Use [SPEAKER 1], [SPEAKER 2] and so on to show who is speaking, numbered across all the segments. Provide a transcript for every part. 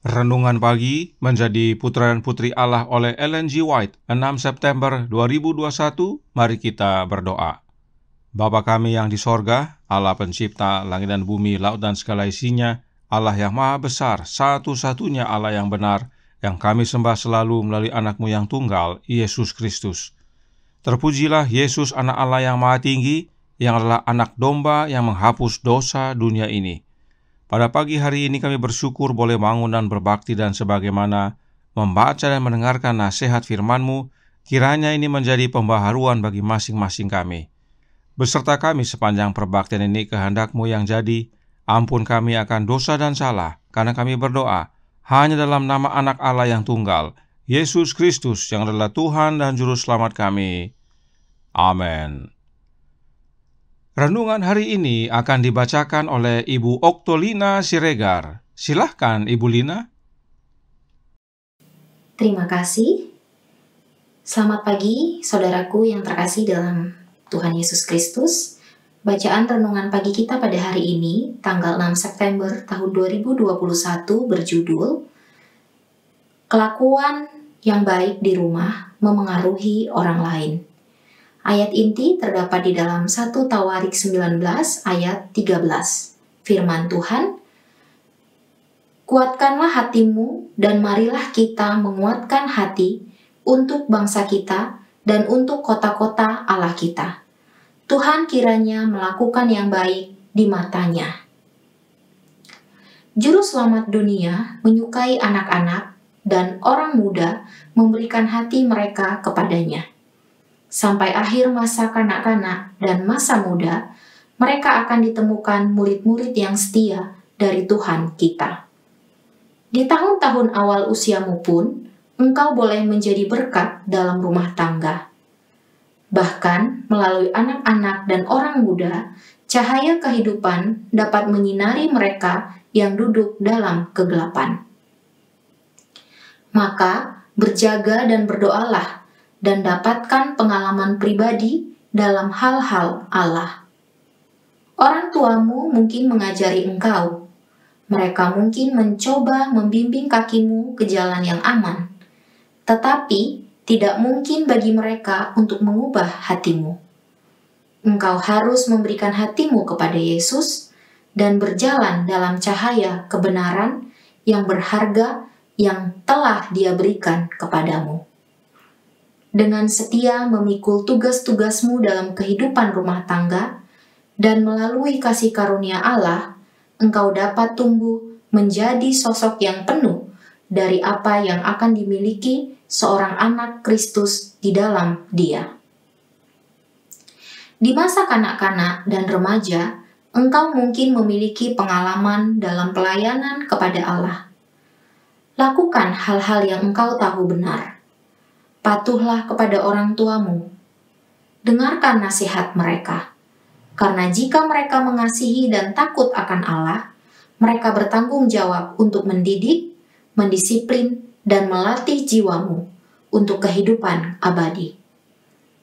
[SPEAKER 1] Renungan Pagi menjadi putra dan putri Allah oleh Ellen G. White, 6 September 2021. Mari kita berdoa. Bapa kami yang di sorga, Allah pencipta langit dan bumi, laut dan segala isinya, Allah yang maha besar, satu-satunya Allah yang benar, yang kami sembah selalu melalui anak-Mu yang tunggal, Yesus Kristus. Terpujilah Yesus, anak Allah yang maha tinggi, yang adalah anak domba yang menghapus dosa dunia ini. Pada pagi hari ini kami bersyukur boleh bangun dan berbakti, dan sebagaimana membaca dan mendengarkan nasihat firman-Mu, kiranya ini menjadi pembaharuan bagi masing-masing kami. Beserta kami sepanjang perbaktian ini, kehendak-Mu yang jadi. Ampun kami akan dosa dan salah, karena kami berdoa hanya dalam nama anak Allah yang tunggal, Yesus Kristus, yang adalah Tuhan dan Juru Selamat kami. Amin. Renungan hari ini akan dibacakan oleh Ibu Oktolina Siregar. Silahkan, Ibu Lina.
[SPEAKER 2] Terima kasih. Selamat pagi, saudaraku yang terkasih dalam Tuhan Yesus Kristus. Bacaan renungan pagi kita pada hari ini, tanggal 6 September tahun 2021, berjudul Kelakuan yang baik di rumah memengaruhi orang lain. Ayat inti terdapat di dalam 1 Tawarik 19 ayat 13. Firman Tuhan, "Kuatkanlah hatimu dan marilah kita menguatkan hati untuk bangsa kita dan untuk kota-kota Allah kita. Tuhan kiranya melakukan yang baik di matanya." Juru Selamat dunia menyukai anak-anak dan orang muda memberikan hati mereka kepadanya. Sampai akhir masa kanak-kanak dan masa muda, mereka akan ditemukan murid-murid yang setia dari Tuhan kita. Di tahun-tahun awal usiamu pun, engkau boleh menjadi berkat dalam rumah tangga. Bahkan melalui anak-anak dan orang muda, cahaya kehidupan dapat menyinari mereka yang duduk dalam kegelapan. Maka berjaga dan berdoalah, dan dapatkan pengalaman pribadi dalam hal-hal Allah. Orang tuamu mungkin mengajari engkau. Mereka mungkin mencoba membimbing kakimu ke jalan yang aman. Tetapi tidak mungkin bagi mereka untuk mengubah hatimu. Engkau harus memberikan hatimu kepada Yesus dan berjalan dalam cahaya kebenaran yang berharga yang telah Dia berikan kepadamu. Dengan setia memikul tugas-tugasmu dalam kehidupan rumah tangga, dan melalui kasih karunia Allah, engkau dapat tumbuh menjadi sosok yang penuh dari apa yang akan dimiliki seorang anak Kristus di dalam Dia. Di masa kanak-kanak dan remaja, engkau mungkin memiliki pengalaman dalam pelayanan kepada Allah. Lakukan hal-hal yang engkau tahu benar. Patuhlah kepada orang tuamu. Dengarkan nasihat mereka, karena jika mereka mengasihi dan takut akan Allah, mereka bertanggung jawab untuk mendidik, mendisiplin, dan melatih jiwamu untuk kehidupan abadi.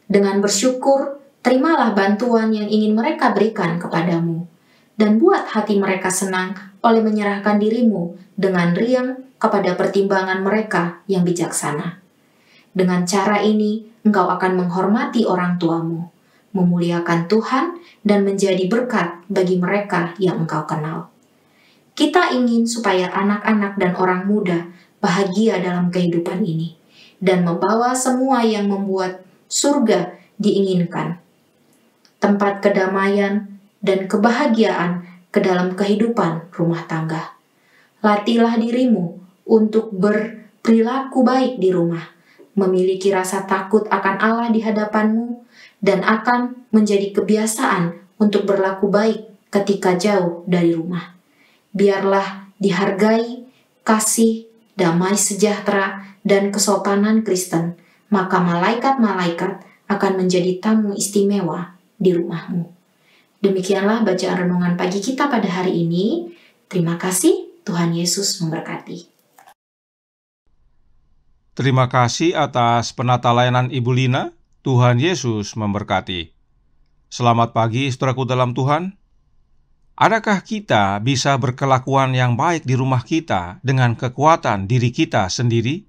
[SPEAKER 2] Dengan bersyukur, terimalah bantuan yang ingin mereka berikan kepadamu, dan buat hati mereka senang oleh menyerahkan dirimu dengan riang kepada pertimbangan mereka yang bijaksana. Dengan cara ini, engkau akan menghormati orang tuamu, memuliakan Tuhan, dan menjadi berkat bagi mereka yang engkau kenal. Kita ingin supaya anak-anak dan orang muda bahagia dalam kehidupan ini, dan membawa semua yang membuat surga diinginkan. Tempat kedamaian dan kebahagiaan ke dalam kehidupan rumah tangga. Latihlah dirimu untuk berperilaku baik di rumah, memiliki rasa takut akan Allah di hadapanmu, dan akan menjadi kebiasaan untuk berlaku baik ketika jauh dari rumah. Biarlah dihargai, kasih, damai sejahtera, dan kesopanan Kristen, maka malaikat-malaikat akan menjadi tamu istimewa di rumahmu. Demikianlah bacaan renungan pagi kita pada hari ini. Terima kasih, Tuhan Yesus memberkati.
[SPEAKER 1] Terima kasih atas penata layanan Ibu Lina. Tuhan Yesus memberkati. Selamat pagi, saudaraku dalam Tuhan. Adakah kita bisa berkelakuan yang baik di rumah kita dengan kekuatan diri kita sendiri?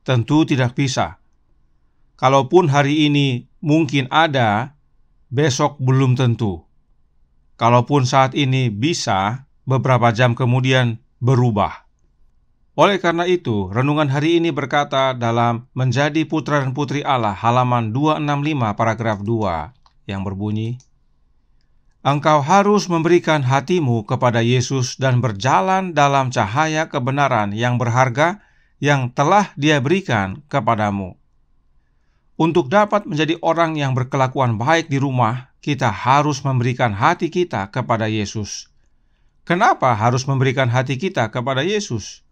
[SPEAKER 1] Tentu tidak bisa. Kalaupun hari ini mungkin ada, besok belum tentu. Kalaupun saat ini bisa, beberapa jam kemudian berubah. Oleh karena itu, renungan hari ini berkata dalam Menjadi Putra dan Putri Allah halaman 265 paragraf 2 yang berbunyi, "Engkau harus memberikan hatimu kepada Yesus dan berjalan dalam cahaya kebenaran yang berharga yang telah Dia berikan kepadamu." Untuk dapat menjadi orang yang berkelakuan baik di rumah, kita harus memberikan hati kita kepada Yesus. Kenapa harus memberikan hati kita kepada Yesus?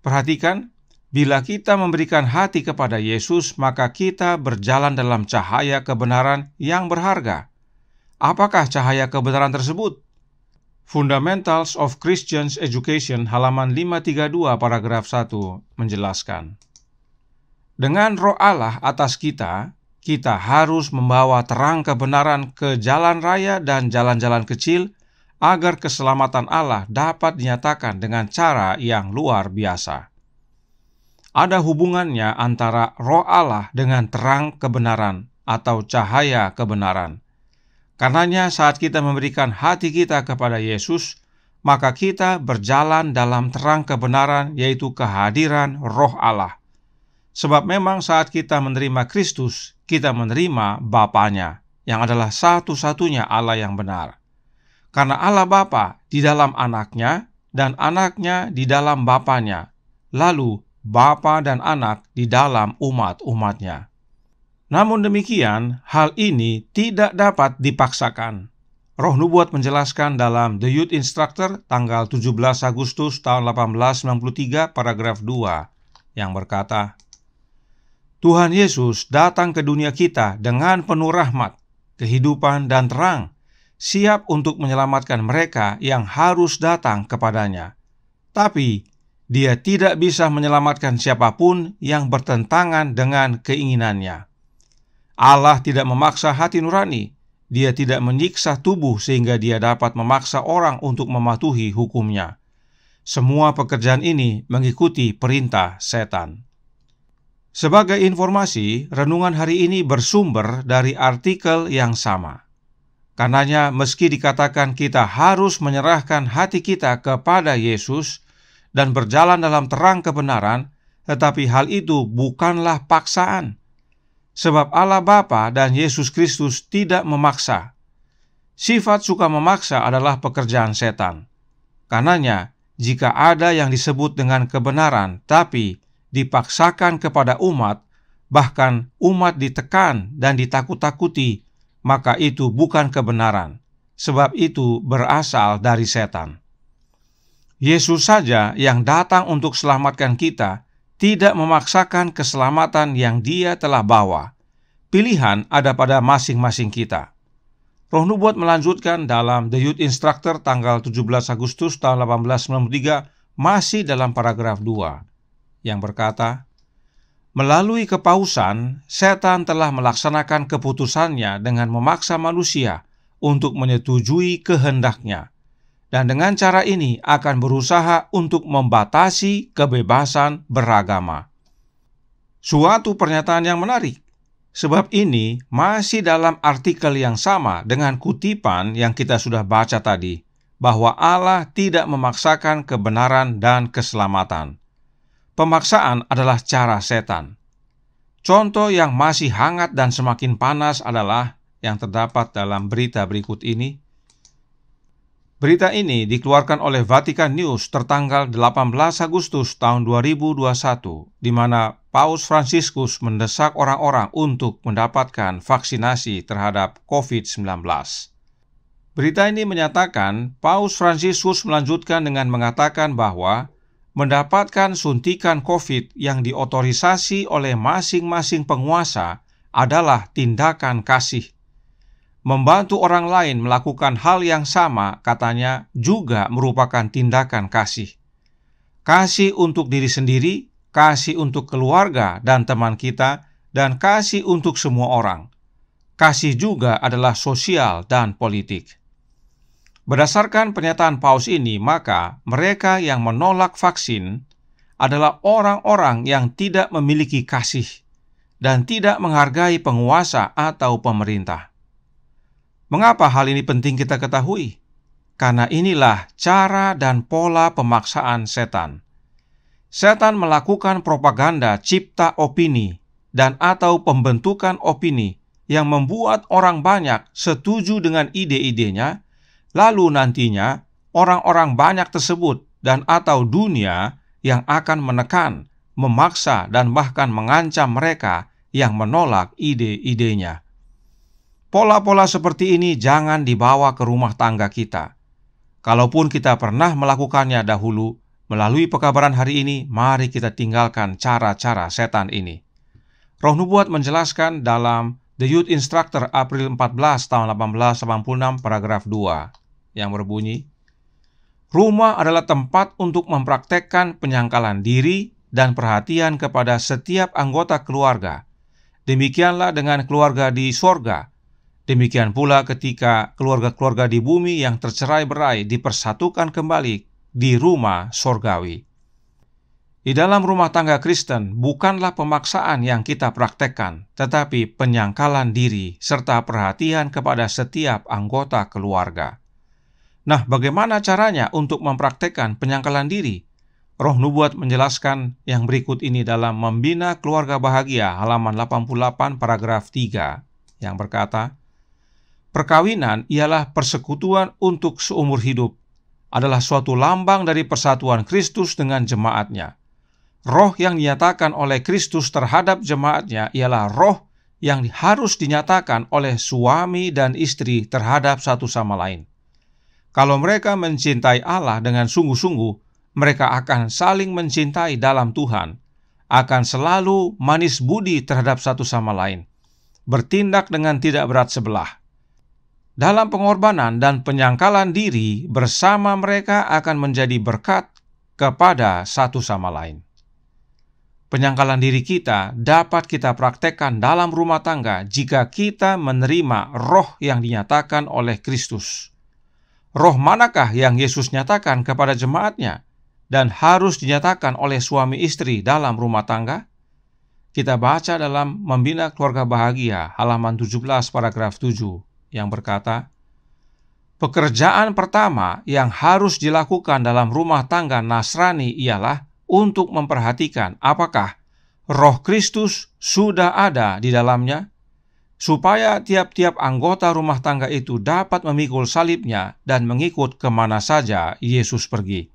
[SPEAKER 1] Perhatikan, bila kita memberikan hati kepada Yesus, maka kita berjalan dalam cahaya kebenaran yang berharga. Apakah cahaya kebenaran tersebut? Fundamentals of Christian Education halaman 532 paragraf 1 menjelaskan, dengan Roh Allah atas kita harus membawa terang kebenaran ke jalan raya dan jalan-jalan kecil agar keselamatan Allah dapat dinyatakan dengan cara yang luar biasa. Ada hubungannya antara Roh Allah dengan terang kebenaran atau cahaya kebenaran. Karenanya saat kita memberikan hati kita kepada Yesus, maka kita berjalan dalam terang kebenaran, yaitu kehadiran Roh Allah. Sebab memang saat kita menerima Kristus, kita menerima Bapanya, yang adalah satu-satunya Allah yang benar. Karena Allah Bapa di dalam Anaknya, dan Anaknya di dalam Bapanya, lalu Bapa dan Anak di dalam umat-umatnya. Namun demikian, hal ini tidak dapat dipaksakan. Roh Nubuat menjelaskan dalam The Youth Instructor tanggal 17 Agustus tahun 1893 paragraf 2 yang berkata, Tuhan Yesus datang ke dunia kita dengan penuh rahmat, kehidupan dan terang, siap untuk menyelamatkan mereka yang harus datang kepadanya. Tapi, Dia tidak bisa menyelamatkan siapapun yang bertentangan dengan keinginannya. Allah tidak memaksa hati nurani. Dia tidak menyiksa tubuh sehingga Dia dapat memaksa orang untuk mematuhi hukum-Nya. Semua pekerjaan ini mengikuti perintah setan. Sebagai informasi, renungan hari ini bersumber dari artikel yang sama. Karenanya, meski dikatakan kita harus menyerahkan hati kita kepada Yesus dan berjalan dalam terang kebenaran, tetapi hal itu bukanlah paksaan. Sebab Allah Bapa dan Yesus Kristus tidak memaksa. Sifat suka memaksa adalah pekerjaan setan. Karenanya, jika ada yang disebut dengan kebenaran, tapi dipaksakan kepada umat, bahkan umat ditekan dan ditakut-takuti, maka itu bukan kebenaran, sebab itu berasal dari setan. Yesus saja yang datang untuk selamatkan kita, tidak memaksakan keselamatan yang Dia telah bawa. Pilihan ada pada masing-masing kita. Roh Nubuat melanjutkan dalam The Youth Instructor tanggal 17 Agustus tahun 1893 masih dalam paragraf 2 yang berkata, melalui kepausan, setan telah melaksanakan keputusannya dengan memaksa manusia untuk menyetujui kehendaknya, dan dengan cara ini akan berusaha untuk membatasi kebebasan beragama. Suatu pernyataan yang menarik, sebab ini masih dalam artikel yang sama dengan kutipan yang kita sudah baca tadi, bahwa Allah tidak memaksakan kebenaran dan keselamatan. Pemaksaan adalah cara setan. Contoh yang masih hangat dan semakin panas adalah yang terdapat dalam berita berikut ini. Berita ini dikeluarkan oleh Vatican News tertanggal 18 Agustus tahun 2021, di mana Paus Fransiskus mendesak orang-orang untuk mendapatkan vaksinasi terhadap COVID-19. Berita ini menyatakan Paus Fransiskus melanjutkan dengan mengatakan bahwa mendapatkan suntikan COVID yang diotorisasi oleh masing-masing penguasa adalah tindakan kasih. Membantu orang lain melakukan hal yang sama, katanya, juga merupakan tindakan kasih. Kasih untuk diri sendiri, kasih untuk keluarga dan teman kita, dan kasih untuk semua orang. Kasih juga adalah sosial dan politik. Berdasarkan pernyataan Paus ini, maka mereka yang menolak vaksin adalah orang-orang yang tidak memiliki kasih dan tidak menghargai penguasa atau pemerintah. Mengapa hal ini penting kita ketahui? Karena inilah cara dan pola pemaksaan setan. Setan melakukan propaganda cipta opini dan atau pembentukan opini yang membuat orang banyak setuju dengan ide-idenya. Lalu nantinya orang-orang banyak tersebut dan atau dunia yang akan menekan, memaksa, dan bahkan mengancam mereka yang menolak ide-idenya. Pola-pola seperti ini jangan dibawa ke rumah tangga kita. Kalaupun kita pernah melakukannya dahulu, melalui pekabaran hari ini, mari kita tinggalkan cara-cara setan ini. Roh Nubuat menjelaskan dalam The Youth Instructor April 14 tahun 1886 paragraf 2 yang berbunyi, rumah adalah tempat untuk mempraktekkan penyangkalan diri dan perhatian kepada setiap anggota keluarga. Demikianlah dengan keluarga di sorga. Demikian pula ketika keluarga-keluarga di bumi yang tercerai-berai dipersatukan kembali di rumah sorgawi. Di dalam rumah tangga Kristen, bukanlah pemaksaan yang kita praktekkan, tetapi penyangkalan diri serta perhatian kepada setiap anggota keluarga. Nah, bagaimana caranya untuk mempraktekkan penyangkalan diri? Roh Nubuat menjelaskan yang berikut ini dalam Membina Keluarga Bahagia, halaman 88, paragraf 3, yang berkata, perkawinan ialah persekutuan untuk seumur hidup, adalah suatu lambang dari persatuan Kristus dengan jemaatnya. Roh yang dinyatakan oleh Kristus terhadap jemaatnya ialah roh yang harus dinyatakan oleh suami dan istri terhadap satu sama lain. Kalau mereka mencintai Allah dengan sungguh-sungguh, mereka akan saling mencintai dalam Tuhan, akan selalu manis budi terhadap satu sama lain, bertindak dengan tidak berat sebelah. Dalam pengorbanan dan penyangkalan diri bersama mereka akan menjadi berkat kepada satu sama lain. Penyangkalan diri kita dapat kita praktekkan dalam rumah tangga jika kita menerima roh yang dinyatakan oleh Kristus. Roh manakah yang Yesus nyatakan kepada jemaatnya dan harus dinyatakan oleh suami istri dalam rumah tangga? Kita baca dalam Membina Keluarga Bahagia, halaman 17, paragraf 7, yang berkata, pekerjaan pertama yang harus dilakukan dalam rumah tangga Nasrani ialah untuk memperhatikan apakah Roh Kristus sudah ada di dalamnya, supaya tiap-tiap anggota rumah tangga itu dapat memikul salibnya dan mengikut kemana saja Yesus pergi.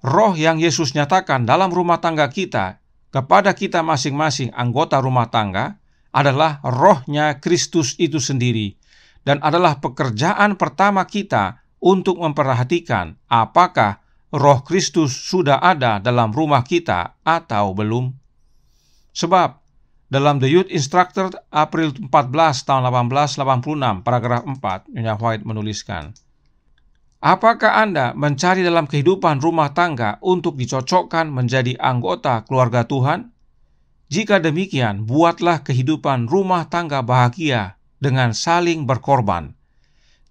[SPEAKER 1] Roh yang Yesus nyatakan dalam rumah tangga kita kepada kita masing-masing anggota rumah tangga adalah rohnya Kristus itu sendiri, dan adalah pekerjaan pertama kita untuk memperhatikan apakah Roh Kristus sudah ada dalam rumah kita atau belum. Sebab dalam The Youth Instructor April 14 tahun 1886 paragraf 4, Nyonya White menuliskan, apakah Anda mencari dalam kehidupan rumah tangga untuk dicocokkan menjadi anggota keluarga Tuhan? Jika demikian, buatlah kehidupan rumah tangga bahagia dengan saling berkorban.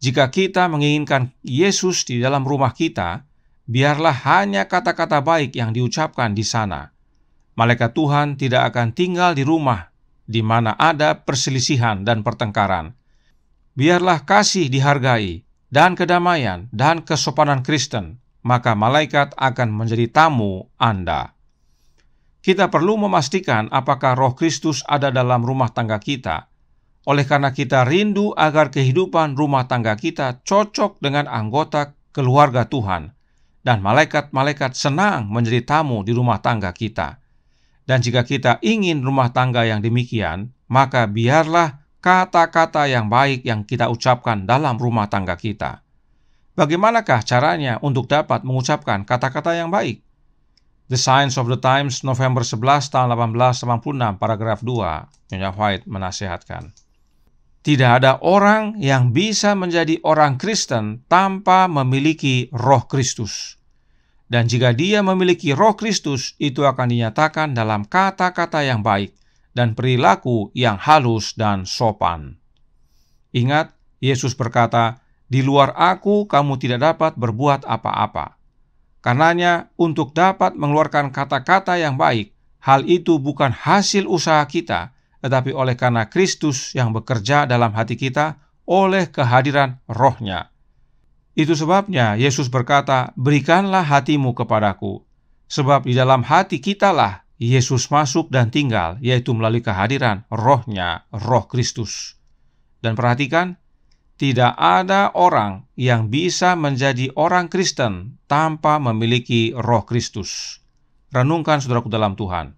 [SPEAKER 1] Jika kita menginginkan Yesus di dalam rumah kita, biarlah hanya kata-kata baik yang diucapkan di sana. Malaikat Tuhan tidak akan tinggal di rumah di mana ada perselisihan dan pertengkaran. Biarlah kasih dihargai dan kedamaian dan kesopanan Kristen, maka malaikat akan menjadi tamu Anda. Kita perlu memastikan apakah Roh Kristus ada dalam rumah tangga kita. Oleh karena kita rindu agar kehidupan rumah tangga kita cocok dengan anggota keluarga Tuhan, dan malaikat-malaikat senang menjadi tamu di rumah tangga kita. Dan jika kita ingin rumah tangga yang demikian, maka biarlah kata-kata yang baik yang kita ucapkan dalam rumah tangga kita. Bagaimanakah caranya untuk dapat mengucapkan kata-kata yang baik? The Signs of the Times, November 11 tahun 1886, paragraf 2, Nyonya White menasihatkan, tidak ada orang yang bisa menjadi orang Kristen tanpa memiliki Roh Kristus. Dan jika dia memiliki Roh Kristus, itu akan dinyatakan dalam kata-kata yang baik dan perilaku yang halus dan sopan. Ingat, Yesus berkata, Di luar Aku, kamu tidak dapat berbuat apa-apa. Karenanya, untuk dapat mengeluarkan kata-kata yang baik, hal itu bukan hasil usaha kita, tetapi oleh karena Kristus yang bekerja dalam hati kita oleh kehadiran Roh-Nya. Itu sebabnya Yesus berkata, "Berikanlah hatimu kepadaku." Sebab di dalam hati kitalah Yesus masuk dan tinggal, yaitu melalui kehadiran Roh-Nya, Roh Kristus. Dan perhatikan, tidak ada orang yang bisa menjadi orang Kristen tanpa memiliki Roh Kristus. Renungkan saudaraku dalam Tuhan.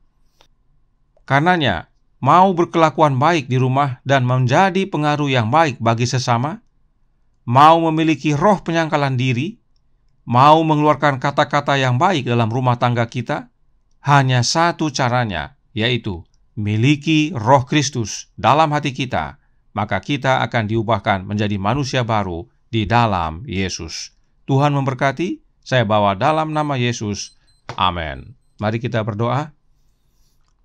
[SPEAKER 1] Karenanya, mau berkelakuan baik di rumah dan menjadi pengaruh yang baik bagi sesama, mau memiliki roh penyangkalan diri, mau mengeluarkan kata-kata yang baik dalam rumah tangga kita, hanya satu caranya, yaitu miliki Roh Kristus dalam hati kita, maka kita akan diubahkan menjadi manusia baru di dalam Yesus. Tuhan memberkati, saya bawa dalam nama Yesus. Amin. Mari kita berdoa.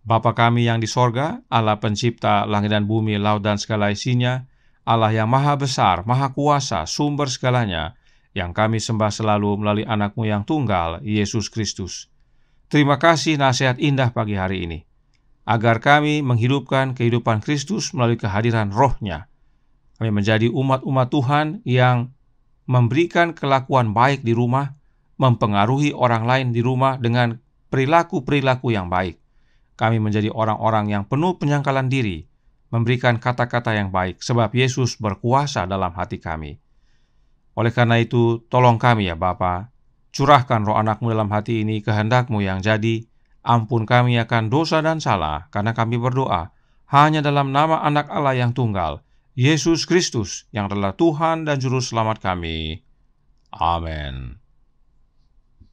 [SPEAKER 1] Bapa kami yang di sorga, Allah pencipta langit dan bumi, laut dan segala isinya, Allah yang maha besar, maha kuasa, sumber segalanya, yang kami sembah selalu melalui anak-Mu yang tunggal, Yesus Kristus. Terima kasih nasihat indah pagi hari ini, agar kami menghidupkan kehidupan Kristus melalui kehadiran Roh-Nya. Kami menjadi umat-umat Tuhan yang memberikan kelakuan baik di rumah, mempengaruhi orang lain di rumah dengan perilaku-perilaku yang baik. Kami menjadi orang-orang yang penuh penyangkalan diri, memberikan kata-kata yang baik, sebab Yesus berkuasa dalam hati kami. Oleh karena itu, tolong kami ya Bapa, curahkan roh anak-Mu dalam hati ini, kehendak-Mu yang jadi. Ampun kami akan dosa dan salah, karena kami berdoa hanya dalam nama anak Allah yang tunggal, Yesus Kristus, yang adalah Tuhan dan Juru Selamat kami. Amin.